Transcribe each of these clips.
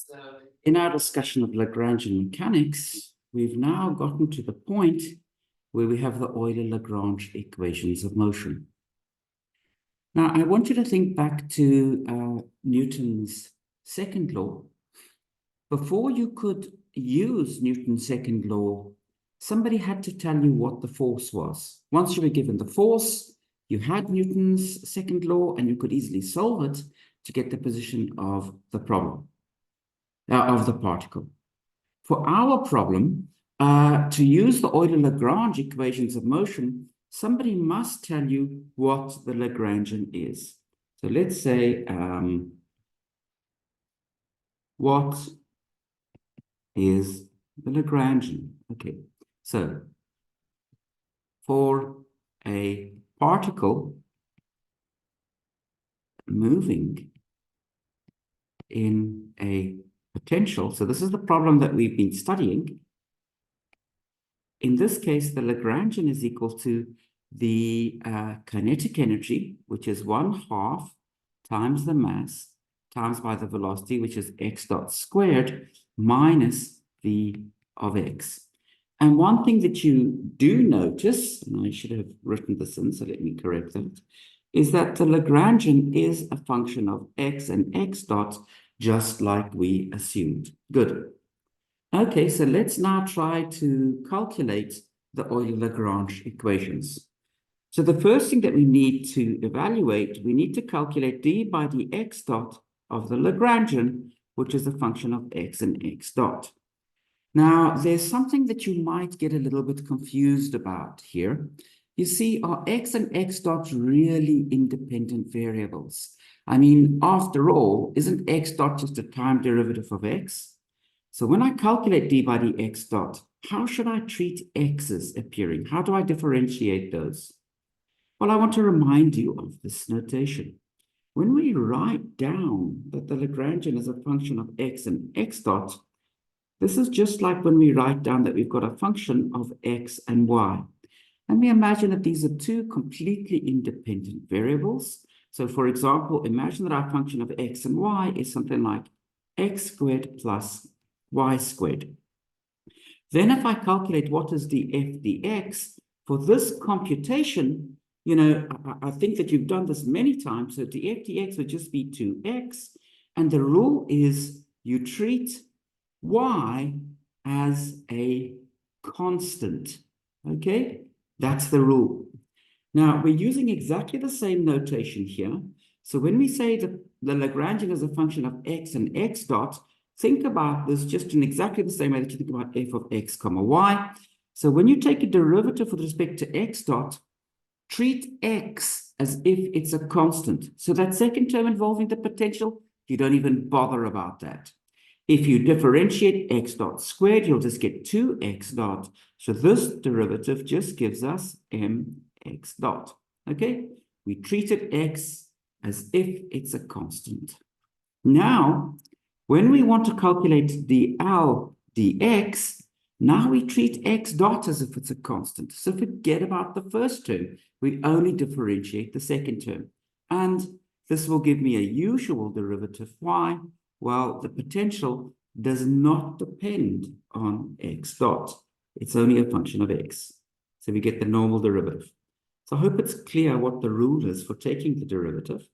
So in our discussion of Lagrangian mechanics, we've now gotten to the point where we have the Euler-Lagrange equations of motion. Now, I want you to think back to Newton's second law. Before you could use Newton's second law, somebody had to tell you what the force was. Once you were given the force, you had Newton's second law, and you could easily solve it to get the position of the problem, of the particle. For our problem, to use the Euler-Lagrange equations of motion, somebody must tell you what the Lagrangian is. So let's say, what is the Lagrangian? Okay, so for a particle moving in a potential, so this is the problem that we've been studying. In this case, the Lagrangian is equal to the kinetic energy, which is 1/2 times the mass times by the velocity, which is x dot squared minus v of x. And one thing that you do notice, and I should have written this in, so let me correct that, is that the Lagrangian is a function of x and x dot, just like we assumed. Good. Okay, so let's now try to calculate the Euler-Lagrange equations. So the first thing that we need to evaluate, we need to calculate d by dx dot of the Lagrangian, which is a function of x and x dot. Now, there's something that you might get a little bit confused about here. You see, are x and x dot really independent variables? I mean, after all, isn't x dot just a time derivative of x? So when I calculate d by dx dot, how should I treat x's appearing? How do I differentiate those? Well, I want to remind you of this notation. When we write down that the Lagrangian is a function of x and x dot, this is just like when we write down that we've got a function of x and y. And we imagine that these are two completely independent variables. So for example, imagine that our function of x and y is something like x squared plus y squared. Then if I calculate what is df dx, for this computation, you know, I think that you've done this many times, so df dx would just be 2x, and the rule is you treat y as a constant, okay? That's the rule. Now, we're using exactly the same notation here. So when we say that the Lagrangian is a function of x and x dot, think about this just in exactly the same way that you think about f of x comma y. So when you take a derivative with respect to x dot, treat x as if it's a constant. So that second term involving the potential, you don't even bother about that. If you differentiate x dot squared, you'll just get 2x dot. So this derivative just gives us mx dot. Okay? We treated x as if it's a constant. Now, when we want to calculate dl dx, now we treat x dot as if it's a constant. So forget about the first term. We only differentiate the second term. And this will give me a usual derivative y. Well, the potential does not depend on x dot. It's only a function of x. So we get the normal derivative. So I hope it's clear what the rule is for taking the derivative.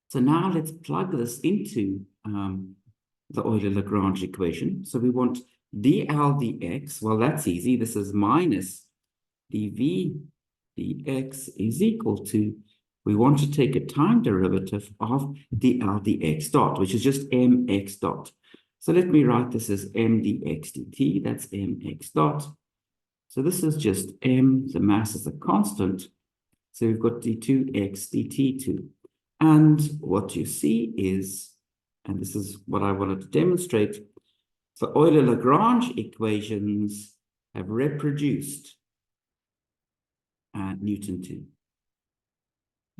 So now let's plug this into the Euler-Lagrange equation. So we want dl dx. Well, that's easy. This is minus dv dx is equal to, we want to take a time derivative of dl dx dot, which is just mx dot. So let me write this as m dx dt. That's mx dot. So this is just m, the mass is a constant. So we've got d2x dt2. And what you see is, and this is what I wanted to demonstrate, the Euler-Lagrange equations have reproduced Newton 2.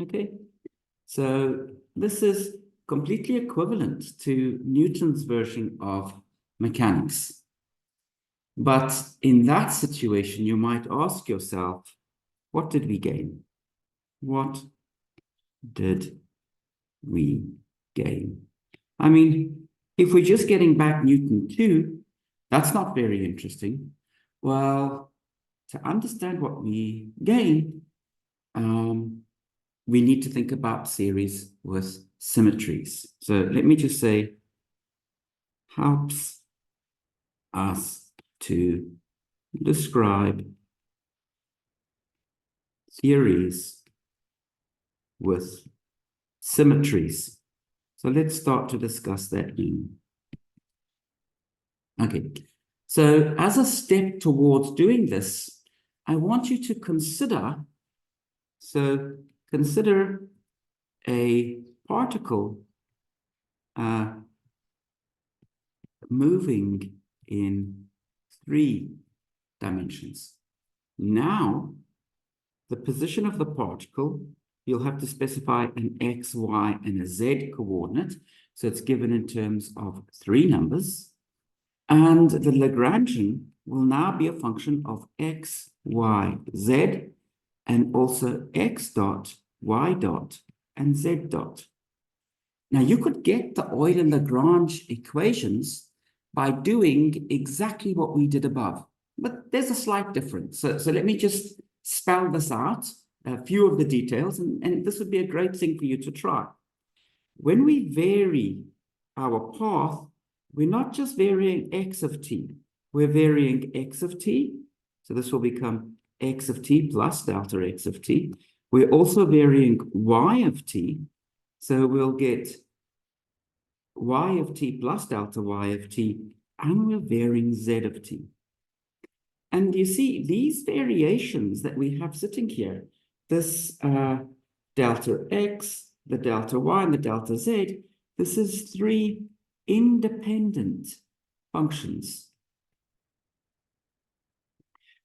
Okay, so this is completely equivalent to Newton's version of mechanics. But in that situation, you might ask yourself, what did we gain? What did we gain? I mean, If we're just getting back Newton 2, that's not very interesting. Well, to understand what we gain, we need to think about series with symmetries. So let me just say, helps us to describe theories with symmetries. So let's start to discuss that now. Okay, so as a step towards doing this, I want you to consider a particle moving in 3 dimensions. Now, the position of the particle, you'll have to specify an x, y, and a z coordinate. So it's given in terms of 3 numbers. And the Lagrangian will now be a function of x, y, z, and also x dot, y dot, and z dot. Now, you could get the Euler-Lagrange equations by doing exactly what we did above, but there's a slight difference. So let me just spell this out, a few of the details, and this would be a great thing for you to try. When we vary our path, we're not just varying x of t, we're varying x of t. So this will become x of t plus delta x of t. We're also varying y of t. So we'll get y of t plus delta y of t, and we're varying z of t. And you see, these variations that we have sitting here, this delta x, the delta y, and the delta z, this is 3 independent functions.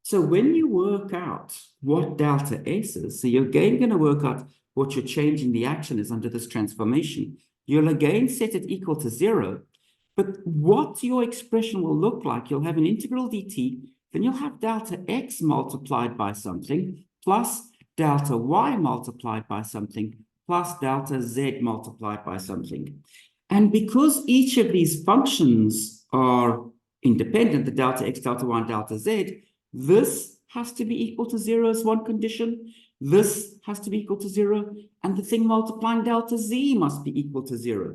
So when you work out what delta s is, so you're again going to work out what your change in the action is under this transformation. You'll again set it equal to 0. But what your expression will look like, you'll have an integral dt, then you'll have delta x multiplied by something, plus delta y multiplied by something, plus delta z multiplied by something. And because each of these functions are independent, the delta x, delta y, and delta z, this has to be equal to 0 as one condition. This has to be equal to 0. And the thing multiplying delta z must be equal to 0.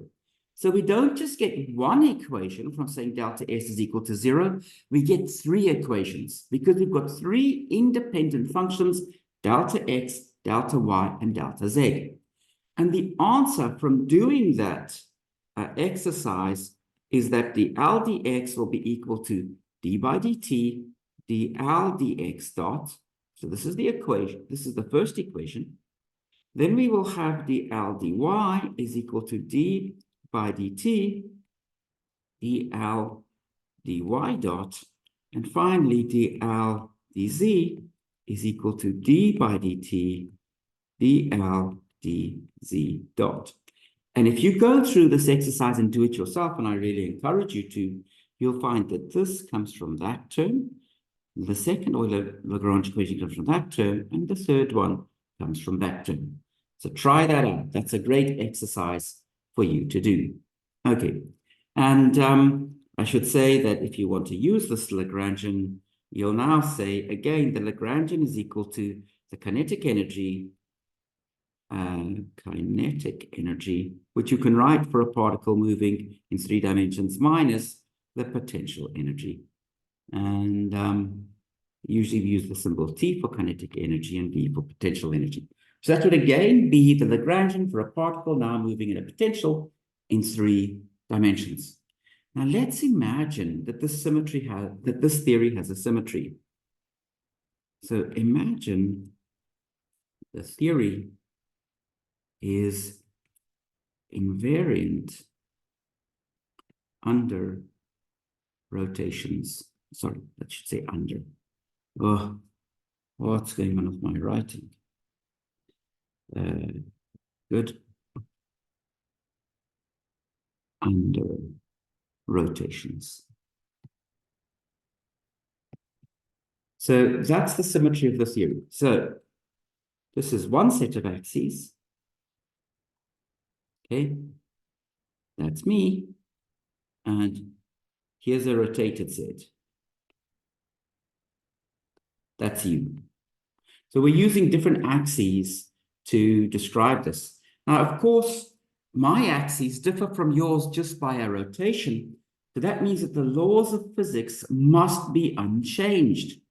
So we don't just get one equation from saying delta s is equal to 0. We get 3 equations because we've got 3 independent functions, delta x, delta y, and delta z. And the answer from doing that exercise is that the L dx will be equal to d by dt, dl dx dot. So this is the equation. This is the first equation. Then we will have dl dy is equal to d by dt, dl dy dot, and finally dl dz is equal to d by dt, dl dz dot. And if you go through this exercise and do it yourself, and I really encourage you to, you'll find that this comes from that term, the second Euler-Lagrange equation comes from that term, and the third one comes from that term. So try that out. That's a great exercise for you to do. Okay, and I should say that if you want to use this Lagrangian, you'll now say, again, the Lagrangian is equal to the kinetic energy, which you can write for a particle moving in 3 dimensions, minus the potential energy. And usually we use the symbol T for kinetic energy and V for potential energy. So that would again be the Lagrangian for a particle now moving in a potential in 3 dimensions. Now let's imagine that this theory has a symmetry. So imagine the theory is invariant under rotations. Sorry, that should say under. Oh, what's going on with my writing? Good. Under rotations. So that's the symmetry of the theory. So this is one set of axes. Okay, that's me. and here's a rotated Z. That's U. So we're using different axes to describe this. Now, of course, my axes differ from yours just by a rotation. So that means that the laws of physics must be unchanged.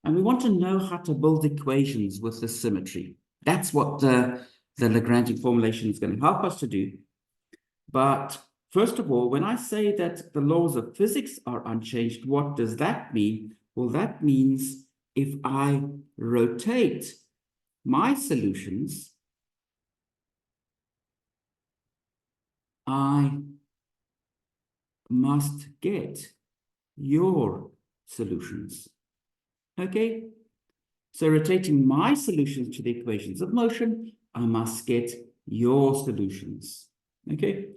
And we want to know how to build equations with the symmetry. That's what the Lagrangian formulation is going to help us to do. But first of all, when I say that the laws of physics are unchanged, what does that mean? Well, that means if I rotate my solutions, I must get your solutions. Okay? So rotating my solutions to the equations of motion, I must get your solutions. Okay?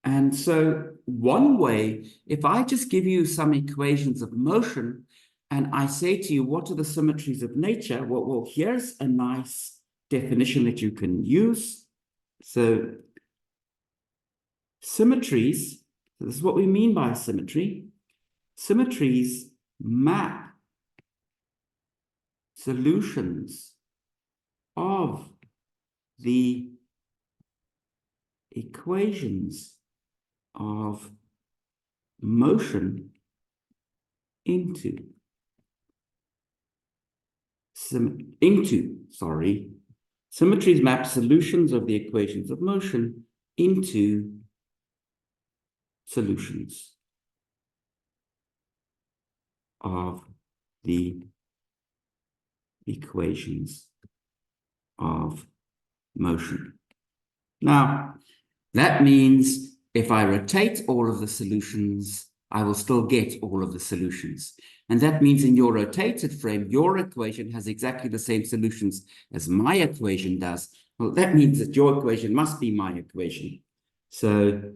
And so one way, if I just give you some equations of motion and I say to you, what are the symmetries of nature? Well, here's a nice definition that you can use. So symmetries, this is what we mean by symmetry. Symmetries map solutions of the equations of motion into symmetries map solutions of the equations of motion into solutions of the equations of motion. Now, that means if I rotate all of the solutions, I will still get all of the solutions. And that means in your rotated frame, your equation has exactly the same solutions as my equation does. Well, that means that your equation must be my equation. So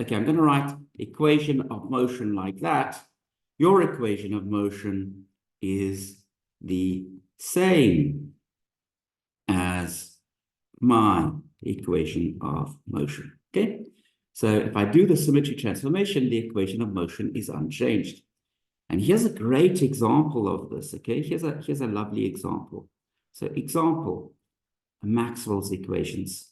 okay, I'm going to write equation of motion like that. Your equation of motion is the same as my equation of motion. Okay, so if I do the symmetry transformation, the equation of motion is unchanged. And here's a great example of this. Okay, here's a lovely example. So example, Maxwell's equations.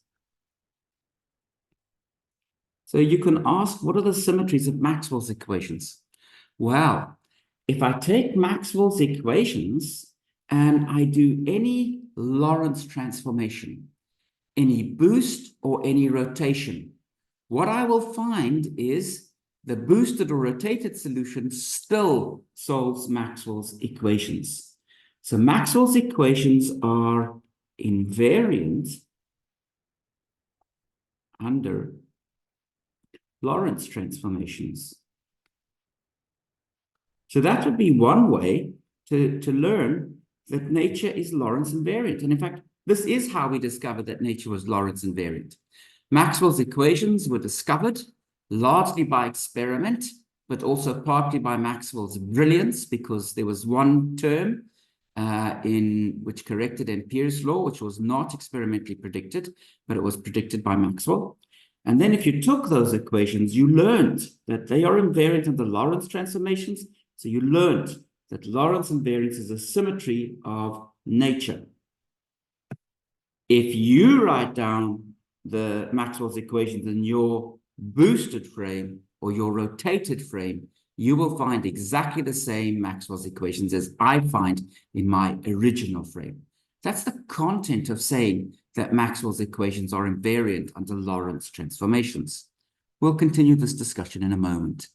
So you can ask, what are the symmetries of Maxwell's equations? Well, if I take Maxwell's equations and I do any Lorentz transformation, any boost or any rotation, what I will find is the boosted or rotated solution still solves Maxwell's equations. So Maxwell's equations are invariant under Lorentz transformations. So that would be one way to learn that nature is Lorentz invariant. And in fact, this is how we discovered that nature was Lorentz invariant. Maxwell's equations were discovered largely by experiment, but also partly by Maxwell's brilliance, because there was one term in which corrected Ampere's law, which was not experimentally predicted, but it was predicted by Maxwell. And then if you took those equations, you learned that they are invariant under Lorentz transformations. So you learned that Lorentz invariance is a symmetry of nature. If you write down the Maxwell's equations in your boosted frame or your rotated frame, you will find exactly the same Maxwell's equations as I find in my original frame. That's the content of saying that Maxwell's equations are invariant under Lorentz transformations. We'll continue this discussion in a moment.